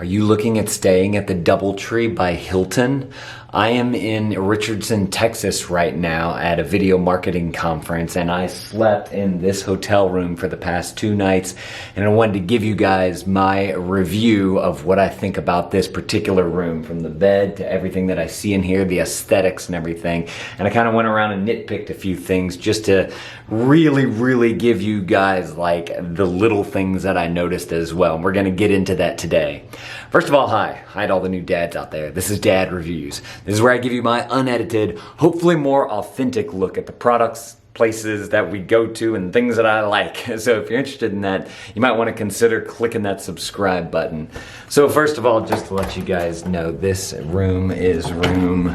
Are you looking at staying at the Doubletree by Hilton? I am in Richardson, Texas right now at a video marketing conference, and I slept in this hotel room for the past 2 nights, and I wanted to give you guys my review of what I think about this particular room, from the bed to everything that I see in here, the aesthetics and everything. And I kind of went around and nitpicked a few things just to really give you guys like the little things that I noticed as well. And we're going to get into that today. First of all, hi to all the new dads out there. This is Dad Reviews. This is where I give you my unedited, hopefully more authentic look at the products, places that we go to, and things that I like. So if you're interested in that, you might want to consider clicking that subscribe button. So first of all, just to let you guys know, this room is room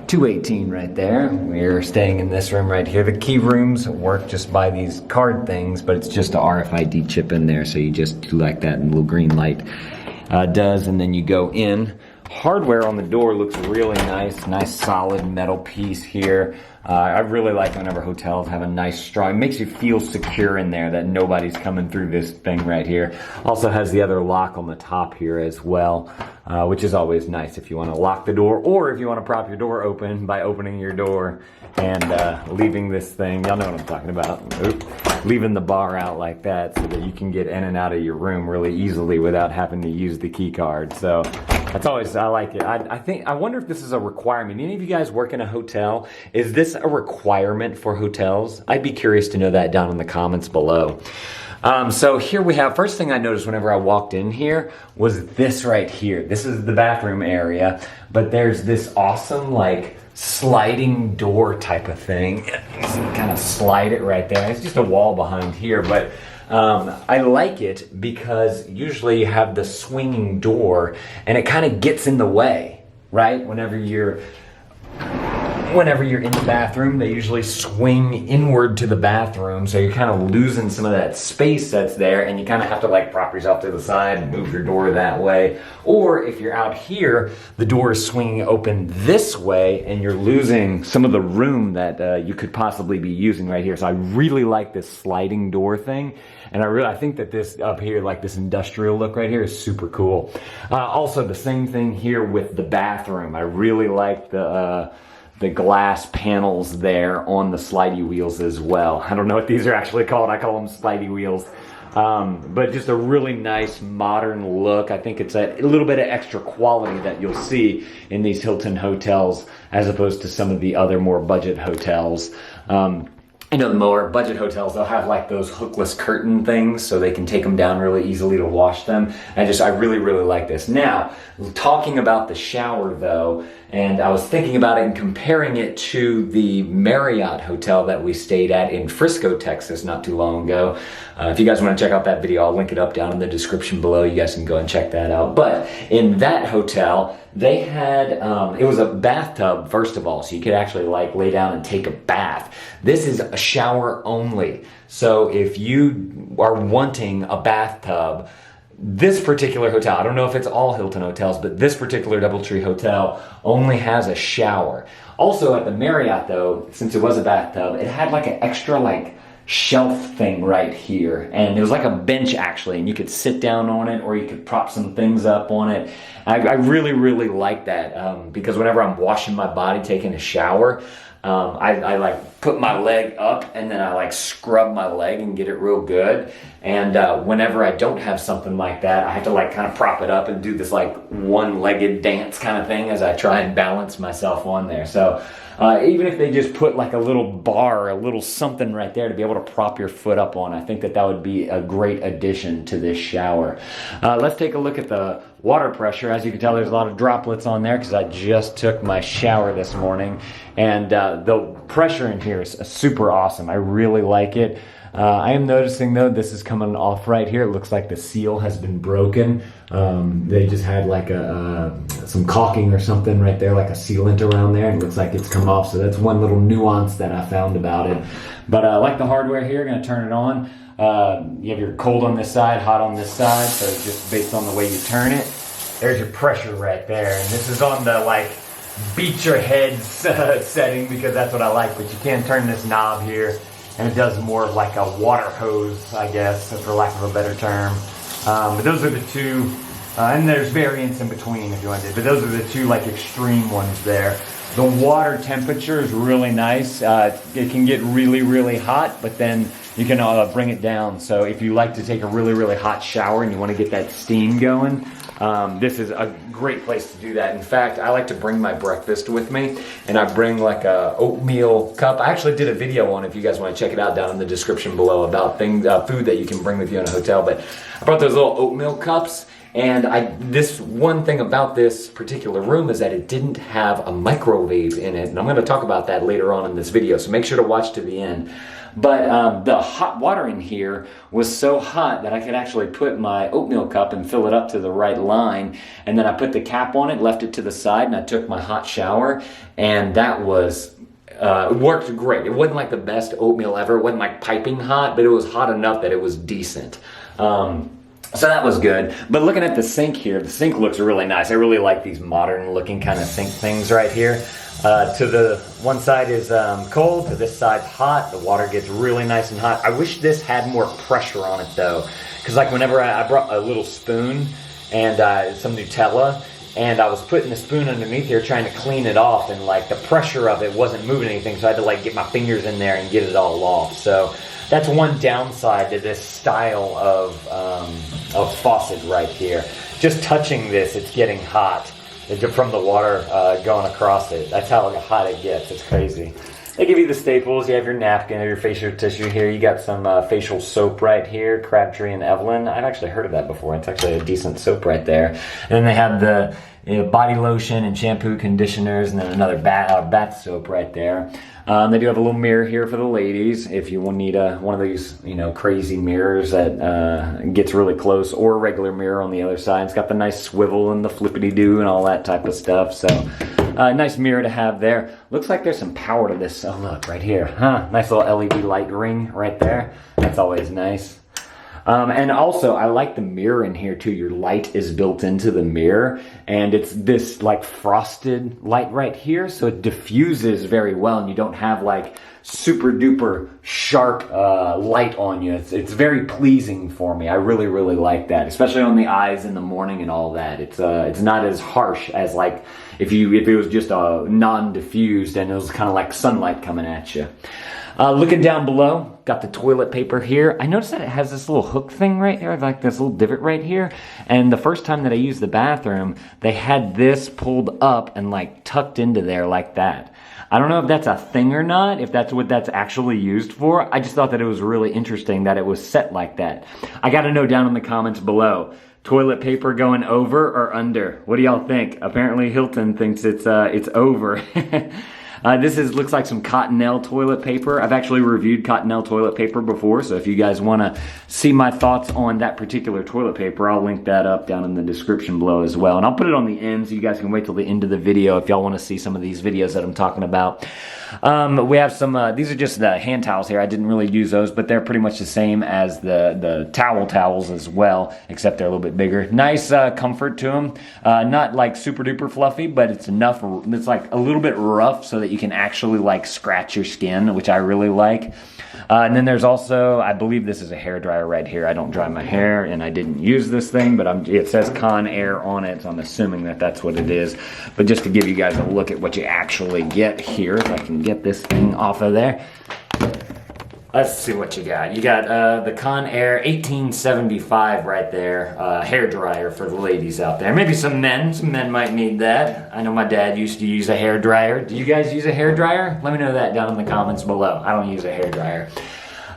218 right there. We're staying in this room right here. The key rooms work just by these card things, but it's just a RFID chip in there, so you just do like that, and the little green light does, and then you go in. Hardware on the door looks really nice solid metal piece here. I really like whenever hotels have a nice strong, it makes you feel secure in there that nobody's coming through this thing right here. Also has the other lock on the top here as well, which is always nice if you want to lock the door, or if you want to prop your door open by opening your door and leaving this thing, y'all know what I'm talking about. Leaving the bar out like that so that you can get in and out of your room really easily without having to use the key card. So that's always, I like it. I wonder if this is a requirement. Any of you guys work in a hotel? Is this a requirement for hotels? I'd be curious to know that down in the comments below. So here we have, first thing I noticed whenever I walked in here was this right here. This is the bathroom area, but there's this awesome like sliding door type of thing. Kind of slide it right there. It's just a wall behind here, but I like it because usually you have the swinging door and it kind of gets in the way, right? Whenever you're in the bathroom, they usually swing inward to the bathroom, so you're kind of losing some of that space that's there, and you kind of have to like prop yourself to the side and move your door that way. Or if you're out here, the door is swinging open this way, and you're losing some of the room that you could possibly be using right here. So I really like this sliding door thing, and I think that this up here, like this industrial look right here, is super cool. Also, the same thing here with the bathroom. I really like the glass panels there on the slidey wheels as well. I don't know what these are actually called. I call them slidey wheels. But just a really nice modern look. I think it's a little bit of extra quality that you'll see in these Hilton hotels as opposed to some of the other more budget hotels. You know, the more budget hotels, they'll have like those hookless curtain things so they can take them down really easily to wash them. I really like this. Now, talking about the shower though, and I was thinking about it and comparing it to the Marriott hotel that we stayed at in Frisco, Texas not too long ago. If you guys want to check out that video, I'll link it up down in the description below. You guys can go and check that out. But in that hotel, they had, it was a bathtub, first of all, so you could actually like lay down and take a bath. This is a shower only. So if you are wanting a bathtub, this particular hotel, I don't know if it's all Hilton hotels, but this particular Doubletree hotel only has a shower. Also at the Marriott though, since it was a bathtub, it had like an extra like shelf thing right here, and it was like a bench actually, and you could sit down on it or you could prop some things up on it. I really like that because whenever I'm washing my body, taking a shower, I like put my leg up and then I like scrub my leg and get it real good. And whenever I don't have something like that, I have to like kind of prop it up and do this like one-legged dance kind of thing as I try and balance myself on there. So even if they just put like a little bar, a little something right there to be able to prop your foot up on, I think that would be a great addition to this shower. Let's take a look at the water pressure. As you can tell, there's a lot of droplets on there because I just took my shower this morning, and the pressure in here is super awesome. I really like it. I am noticing though, this is coming off right here. It looks like the seal has been broken. They just had like some caulking or something right there, like a sealant around there, and it looks like it's come off. So that's one little nuance that I found about it. But I like the hardware here. Gonna turn it on. You have your cold on this side, hot on this side, so just based on the way you turn it. There's your pressure right there, and this is on the like beat your head setting because that's what I like, but you can turn this knob here and it does more of like a water hose, I guess, for lack of a better term. But those are the two And there's variants in between if you want to, but those are the two like extreme ones there. The water temperature is really nice. It can get really, really hot, but then you can bring it down. So if you like to take a really, really hot shower and you want to get that steam going, this is a great place to do that. In fact, I like to bring my breakfast with me, and I bring like a oatmeal cup. I actually did a video on it if you guys want to check it out down in the description below about food that you can bring with you in a hotel. But I brought those little oatmeal cups. And this one thing about this particular room is that it didn't have a microwave in it. And I'm going to talk about that later on in this video, so make sure to watch to the end. But the hot water in here was so hot that I could actually put my oatmeal cup and fill it up to the right line. And then I put the cap on it, left it to the side, and I took my hot shower. And that was, it worked great. It wasn't like the best oatmeal ever. It wasn't like piping hot, but it was hot enough that it was decent. So that was good. But looking at the sink here, the sink looks really nice. I really like these modern looking kind of sink things right here. To the one side is cold, to this side's hot. The water gets really nice and hot. I wish this had more pressure on it though. Because like whenever I brought a little spoon and some Nutella, and I was putting the spoon underneath here trying to clean it off, and like the pressure of it wasn't moving anything, so I had to like get my fingers in there and get it all off. So that's one downside to this style of faucet right here. Just touching this, it's getting hot from the water going across it. That's how hot it gets. It's crazy. They give you the staples. You have your napkin or your facial tissue here. You got some facial soap right here, Crabtree and Evelyn. I've actually heard of that before. It's actually a decent soap right there. And then they have the body lotion and shampoo, conditioners, and then another bath soap right there. They do have a little mirror here for the ladies if you need one of these, crazy mirrors that gets really close, or a regular mirror on the other side. It's got the nice swivel and the flippity-doo and all that type of stuff. So, nice mirror to have there. Looks like there's some power to this. Oh, look, right here. Nice little LED light ring right there. That's always nice. And also, I like the mirror in here too. Your light is built into the mirror, and it's this like frosted light right here, so it diffuses very well, and you don't have like super duper sharp light on you. It's very pleasing for me. I really, really like that, especially on the eyes in the morning and all that. It's not as harsh as like if it was just a non-diffused and it was kind of like sunlight coming at you. Looking down below, got the toilet paper here. I noticed that it has this little hook thing right here, like this little divot right here. And the first time that I used the bathroom, they had this pulled up and like tucked into there like that. I don't know if that's a thing or not, if that's what that's actually used for. I just thought that it was really interesting that it was set like that. I gotta know down in the comments below. Toilet paper going over or under? What do y'all think? Apparently HIlton thinks it's over. This looks like some Cottonelle toilet paper. I've actually reviewed Cottonelle toilet paper before, so if you guys want to see my thoughts on that particular toilet paper, I'll link that up down in the description below as well. And I'll put it on the end so you guys can wait till the end of the video if y'all want to see some of these videos that I'm talking about. We have some, these are just the hand towels here. I didn't really use those, but they're pretty much the same as the towels as well, except they're a little bit bigger. Nice comfort to them. Not like super duper fluffy, but it's enough, it's like a little bit rough so that you can actually like scratch your skin, which I really like. And then there's also, I believe this is a hairdryer right here. I don't dry my hair, and I didn't use this thing, but it says Conair on it, so I'm assuming that that's what it is. But just to give you guys a look at what you actually get here, if I can get this thing off of there. Let's see what you got. You got the Conair 1875 right there, hairdryer for the ladies out there. Maybe some men might need that. I know my dad used to use a hairdryer. Do you guys use a hairdryer? Let me know that down in the comments below. I don't use a hairdryer.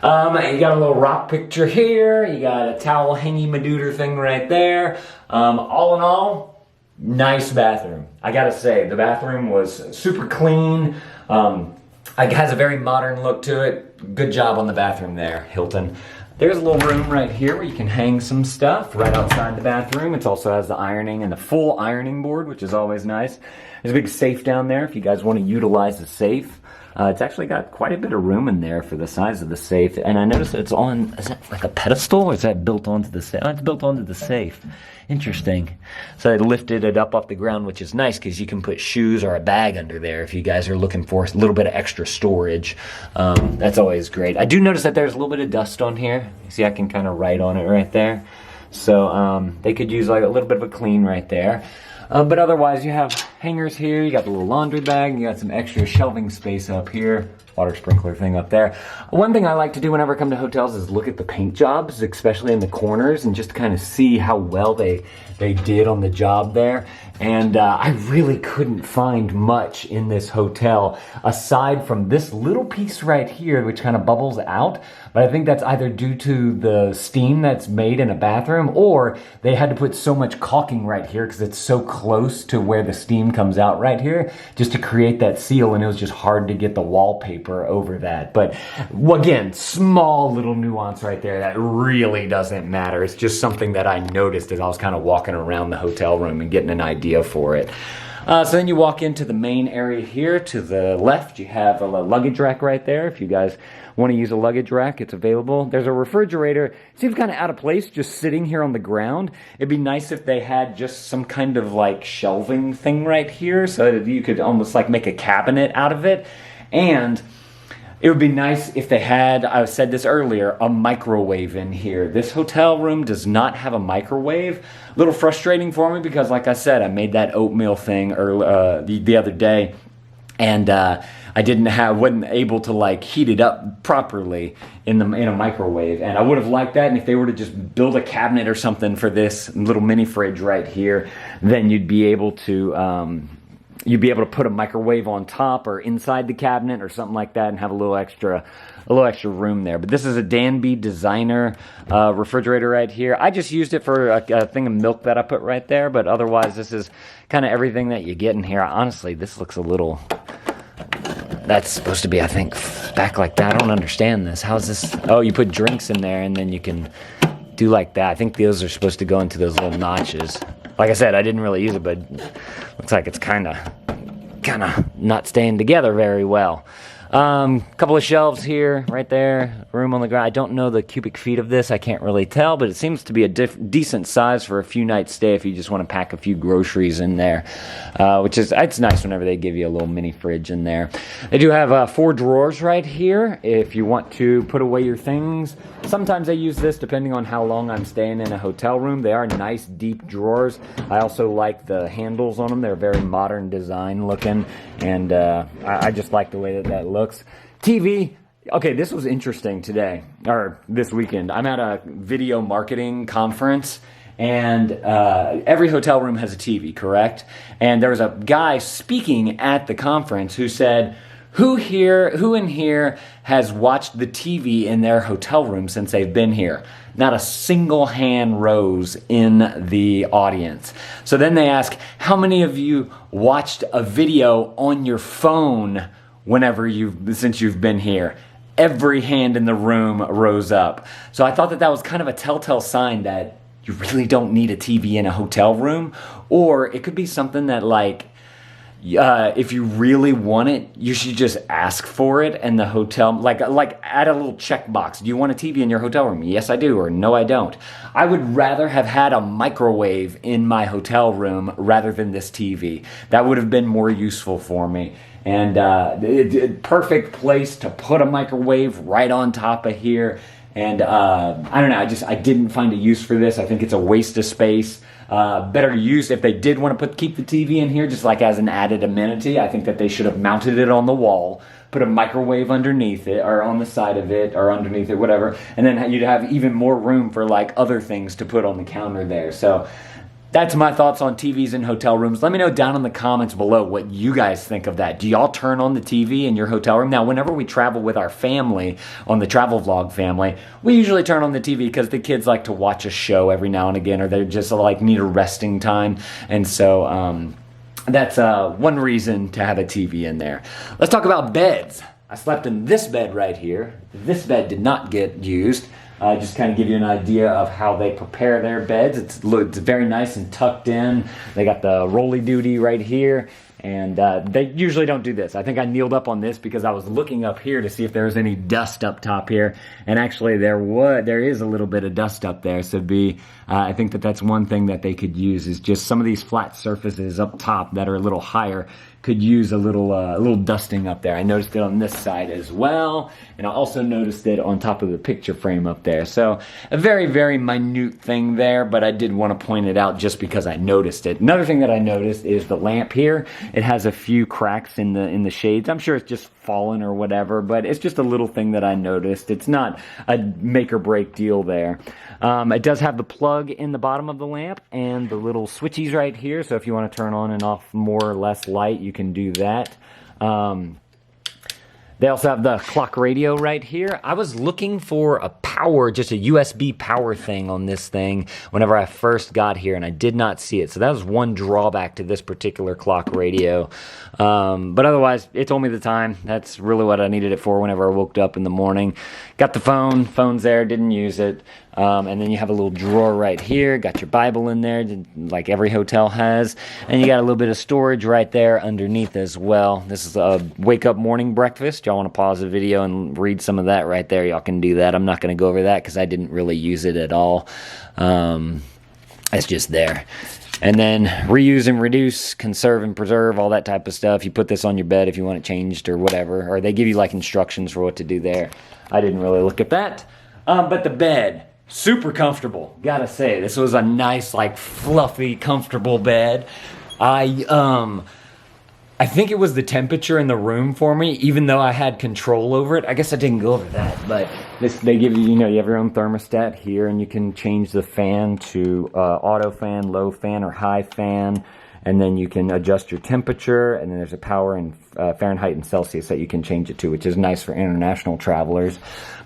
You got a little rock picture here. You got a towel hangy madooter thing right there. All in all, nice bathroom. I gotta say, the bathroom was super clean. It has a very modern look to it. Good job on the bathroom there, HIlton. There's a little room right here where you can hang some stuff right outside the bathroom. It also has the ironing and the full ironing board, which is always nice. There's a big safe down there if you guys want to utilize the safe. It's actually got quite a bit of room in there for the size of the safe. And I noticed it's on, is that like a pedestal or is that built onto the safe? Oh, it's built onto the safe. Interesting. So I lifted it up off the ground, which is nice because you can put shoes or a bag under there if you guys are looking for a little bit of extra storage. That's always great. I do notice that there's a little bit of dust on here. You see I can kind of write on it right there. So they could use like a little bit of a clean right there. But otherwise, you have hangers here, you got the little laundry bag, you got some extra shelving space up here, water sprinkler thing up there. One thing I like to do whenever I come to hotels is look at the paint jobs, especially in the corners, and just kind of see how well they did on the job there. And I really couldn't find much in this hotel aside from this little piece right here, which kind of bubbles out. But I think that's either due to the steam that's made in a bathroom, or they had to put so much caulking right here because it's so close to where the steam comes out right here, just to create that seal, and it was just hard to get the wallpaper over that. But again, small little nuance right there that really doesn't matter. It's just something that I noticed as I was kind of walking around the hotel room and getting an idea for it. So then you walk into the main area here. To the left, you have a luggage rack right there. If you guys want to use a luggage rack, it's available. There's a refrigerator. It seems kind of out of place just sitting here on the ground. It'd be nice if they had just some kind of like shelving thing right here so that you could almost like make a cabinet out of it. And it would be nice if they had, I said this earlier, a microwave in here. This hotel room does not have a microwave. A little frustrating for me because, like I said, I made that oatmeal thing the other day, and I wasn't able to like heat it up properly in a microwave. And I would have liked that. And if they were to just build a cabinet or something for this little mini fridge right here, then you'd be able to put a microwave on top or inside the cabinet or something like that and have a little extra room there. But this is a Danby designer refrigerator right here. I just used it for a thing of milk that I put right there, but otherwise this is kind of everything that you get in here. Honestly, this looks a little... That's supposed to be, I think, back like that. I don't understand this. How's this? Oh, you put drinks in there and then you can do like that. I think those are supposed to go into those little notches. Like I said, I didn't really use it, but looks like it's kind of not staying together very well. Couple of shelves here, right there, room on the ground. I don't know the cubic feet of this. I can't really tell, but it seems to be a decent size for a few nights stay if you just want to pack a few groceries in there, it's nice whenever they give you a little mini fridge in there. They do have 4 drawers right here if you want to put away your things. Sometimes I use this depending on how long I'm staying in a hotel room. They are nice deep drawers. I also like the handles on them. They're very modern design looking, and I just like the way that looks. TV. Okay, this was interesting today, or this weekend. I'm at a video marketing conference, and every hotel room has a TV, correct? And there was a guy speaking at the conference who said, who in here has watched the TV in their hotel room since they've been here? Not a single hand rose in the audience. So then they ask, how many of you watched a video on your phone since you've been here? Every hand in the room rose up. So I thought that was kind of a telltale sign that you really don't need a TV in a hotel room. Or it could be something that like, if you really want it, you should just ask for it, and the hotel, like add a little checkbox. Do you want a TV in your hotel room? Yes, I do, or no, I don't. I would rather have had a microwave in my hotel room rather than this TV. That would have been more useful for me. And perfect place to put a microwave right on top of here. And I don't know, I didn't find a use for this. I think it's a waste of space. Better use if they did want to keep the TV in here just like as an added amenity. I think that they should have mounted it on the wall, put a microwave underneath it or on the side of it or underneath it, whatever, and then you'd have even more room for like other things to put on the counter there. So that's my thoughts on TVs in hotel rooms. Let me know down in the comments below what you guys think of that. Do y'all turn on the TV in your hotel room? Now, whenever we travel with our family, on the Travel Vlog family, we usually turn on the TV because the kids like to watch a show every now and again, or they just like need a resting time. And so that's one reason to have a TV in there. Let's talk about beds. I slept in this bed right here. This bed did not get used. Just kind of give you an idea of how they prepare their beds. It's very nice and tucked in. They got the rolly duty right here. And they usually don't do this. I think I kneeled up on this because I was looking up here to see if there was any dust up top here. And actually there is a little bit of dust up there. So I think that's one thing that they could use is just some of these flat surfaces up top that are a little higher could use a little dusting up there. I noticed it on this side as well, and I also noticed it on top of the picture frame up there. So a very, very minute thing there, but I did want to point it out just because I noticed it. Another thing that I noticed is the lamp here. It has a few cracks in the shades. I'm sure it's just fallen or whatever, but it's just a little thing that I noticed. It's not a make or break deal there. It does have the plug in the bottom of the lamp and the little switchies right here, so if you want to turn on and off more or less light, you can do that. They also have the clock radio right here. I was looking for a power, just a USB power thing on this thing whenever I first got here, and I did not see it. So that was one drawback to this particular clock radio. But otherwise, it told me the time. That's really what I needed it for whenever I woke up in the morning. Got the phone's there, didn't use it. And then you have a little drawer right here, got your Bible in there, like every hotel has. And you got a little bit of storage right there underneath as well. This is a wake-up morning breakfast. Y'all want to pause the video and read some of that right there, y'all can do that. I'm not going to go over that because I didn't really use it at all. It's just there. And then reuse and reduce, conserve and preserve, all that type of stuff. You put this on your bed if you want it changed or whatever. Or they give you like instructions for what to do there. I didn't really look at that. But the bed. Super comfortable, gotta say. This was a nice, like, fluffy, comfortable bed. I think it was the temperature in the room for me, even though I had control over it. I guess I didn't go over that, but they give you, you have your own thermostat here, and you can change the fan to auto fan, low fan, or high fan. And then you can adjust your temperature, and then there's a power in Fahrenheit and Celsius that you can change it to, which is nice for international travelers.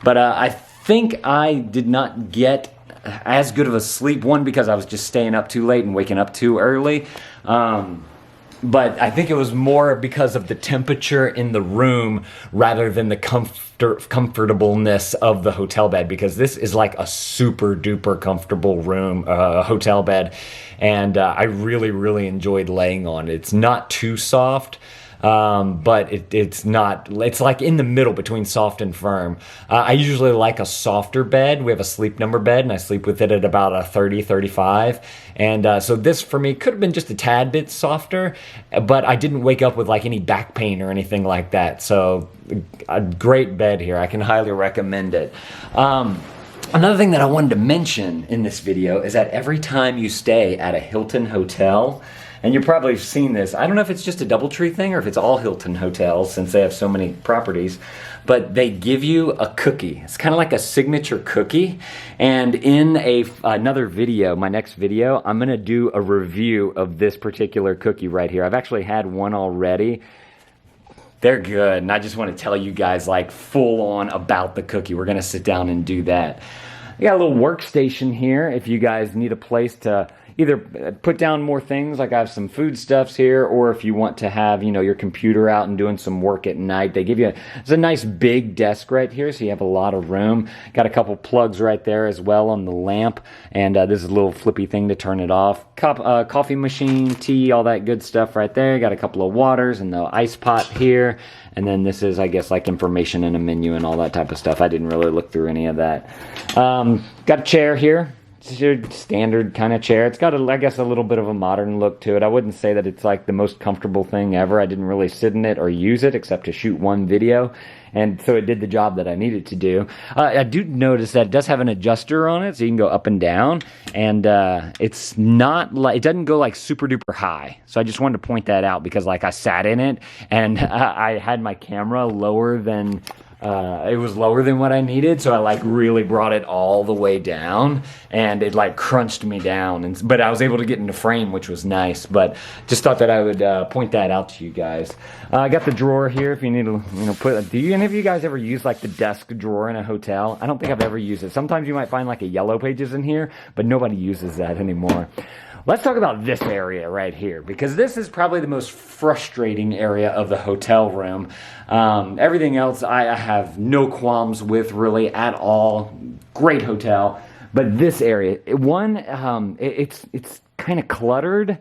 But I think I did not get as good of a sleep, one because I was just staying up too late and waking up too early, but I think it was more because of the temperature in the room rather than the comfortableness of the hotel bed, because this is like a super duper comfortable room, hotel bed, and I really, really enjoyed laying on it. It's not too soft, but it's like in the middle between soft and firm. I usually like a softer bed. We have a Sleep Number bed, and I sleep with it at about a 30, 35. And so this, for me, could have been just a tad bit softer, but I didn't wake up with like any back pain or anything like that. So a great bed here. I can highly recommend it. Another thing that I wanted to mention in this video is that every time you stay at a Hilton hotel, and you've probably seen this, I don't know if it's just a Doubletree thing or if it's all Hilton hotels since they have so many properties, but they give you a cookie. It's kind of like a signature cookie. And in another video, my next video, I'm going to do a review of this particular cookie right here. I've actually had one already. They're good, and I just want to tell you guys like full on about the cookie. We're going to sit down and do that. I got a little workstation here if you guys need a place to either put down more things, like I have some foodstuffs here, or if you want to have, your computer out and doing some work at night, they give you, it's a nice big desk right here, so you have a lot of room. Got a couple plugs right there as well on the lamp, and this is a little flippy thing to turn it off. Coffee machine, tea, all that good stuff right there. Got a couple of waters and the ice pot here. And then this is, I guess, like information and a menu and all that type of stuff. I didn't really look through any of that. Got a chair here. It's your standard kind of chair. It's got, I guess, a little bit of a modern look to it. I wouldn't say that it's like the most comfortable thing ever. I didn't really sit in it or use it except to shoot one video. And so it did the job that I needed to do. I do notice that it does have an adjuster on it, so you can go up and down. And it's not like, it doesn't go like super duper high. So I just wanted to point that out because like I sat in it and I had my camera lower than, it was lower than what I needed, so I like really brought it all the way down, and it like crunched me down. But I was able to get into frame, which was nice. But just thought that I would point that out to you guys. I got the drawer here if you need to, put. Do any of you guys ever use like the desk drawer in a hotel? I don't think I've ever used it. Sometimes you might find like a Yellow Pages in here, but nobody uses that anymore. Let's talk about this area right here, because this is probably the most frustrating area of the hotel room. Everything else I have no qualms with really at all. Great hotel. But this area, it's kind of cluttered,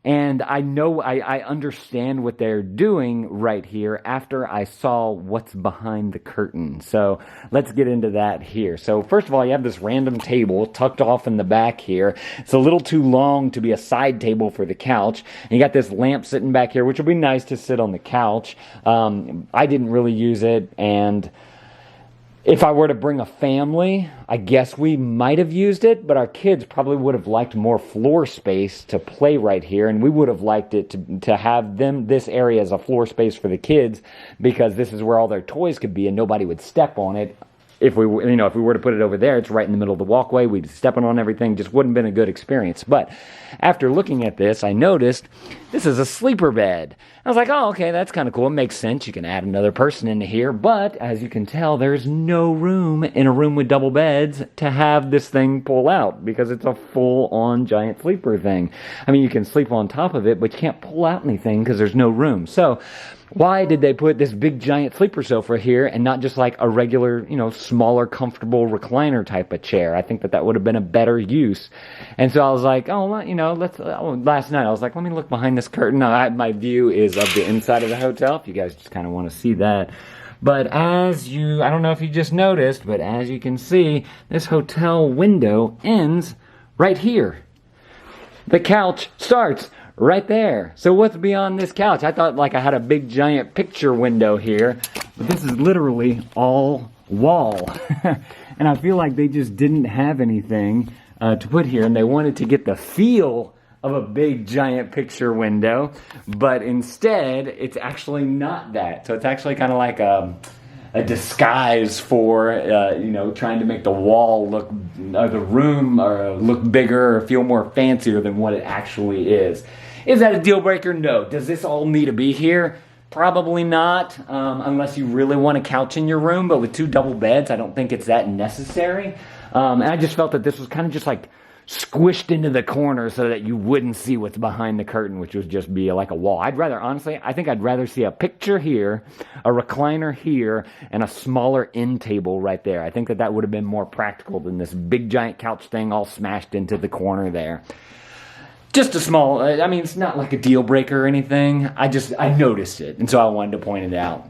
And I know, I understand what they're doing right here after I saw what's behind the curtain. So let's get into that here. So first of all, you have this random table tucked off in the back here. It's a little too long to be a side table for the couch. And you got this lamp sitting back here, which will be nice to sit on the couch. I didn't really use it, and if I were to bring a family, I guess we might have used it, but our kids probably would have liked more floor space to play right here, and we would have liked it to have this area as a floor space for the kids, because this is where all their toys could be and nobody would step on it. If we were to put it over there, it's right in the middle of the walkway. We'd stepping on everything. Just wouldn't have been a good experience. But after looking at this, I noticed this is a sleeper bed. I was like, oh, okay, that's kind of cool. It makes sense. You can add another person into here. But as you can tell, there's no room in a room with double beds to have this thing pull out, because it's a full-on giant sleeper thing. I mean, you can sleep on top of it, but you can't pull out anything because there's no room. So why did they put this big giant sleeper sofa here and not just like a regular, smaller, comfortable recliner type of chair? I think that would have been a better use. And so I was like, last night I was like, let me look behind this curtain. My view is of the inside of the hotel, if you guys just kind of want to see that. But I don't know if you just noticed, but as you can see, this hotel window ends right here. The couch starts right there. So what's beyond this couch? I thought like I had a big giant picture window here, but this is literally all wall. And I feel like they just didn't have anything to put here, and they wanted to get the feel of a big giant picture window, but instead it's actually not that. So it's actually kind of like a disguise for trying to make the wall look, or the room, or look bigger or feel more fancier than what it actually is. Is that a deal breaker? No. Does this all need to be here? Probably not, unless you really want a couch in your room. But with 2 double beds, I don't think it's that necessary. And I just felt that this was kind of just like squished into the corner so that you wouldn't see what's behind the curtain, which would just be like a wall. I think I'd rather see a picture here, a recliner here, and a smaller end table right there. I think that would have been more practical than this big giant couch thing all smashed into the corner there. Just a small, it's not like a deal breaker or anything. I noticed it, and so I wanted to point it out.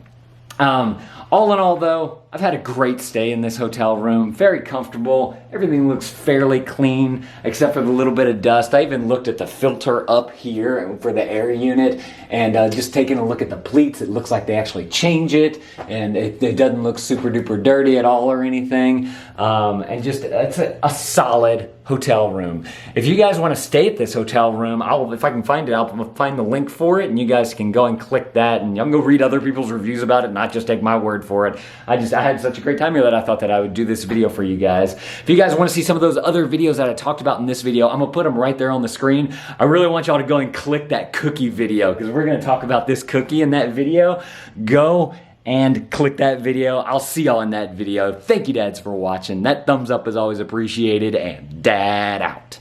All in all, though, I've had a great stay in this hotel room. Very comfortable. Everything looks fairly clean, except for the little bit of dust. I even looked at the filter up here for the air unit, and just taking a look at the pleats, it looks like they actually change it, and it doesn't look super duper dirty at all or anything. And just, it's a solid hotel room. If you guys want to stay at this hotel room, if I can find it, I'll find the link for it, and you guys can go and click that, and I'm going to read other people's reviews about it, not just take my word for it. I had such a great time here that I thought that I would do this video for you guys. If you guys want to see some of those other videos that I talked about in this video, I'm going to put them right there on the screen. I really want y'all to go and click that cookie video, because we're going to talk about this cookie in that video. Go and click that video. I'll see y'all in that video. Thank you, dads, for watching. That thumbs up is always appreciated, and dad out.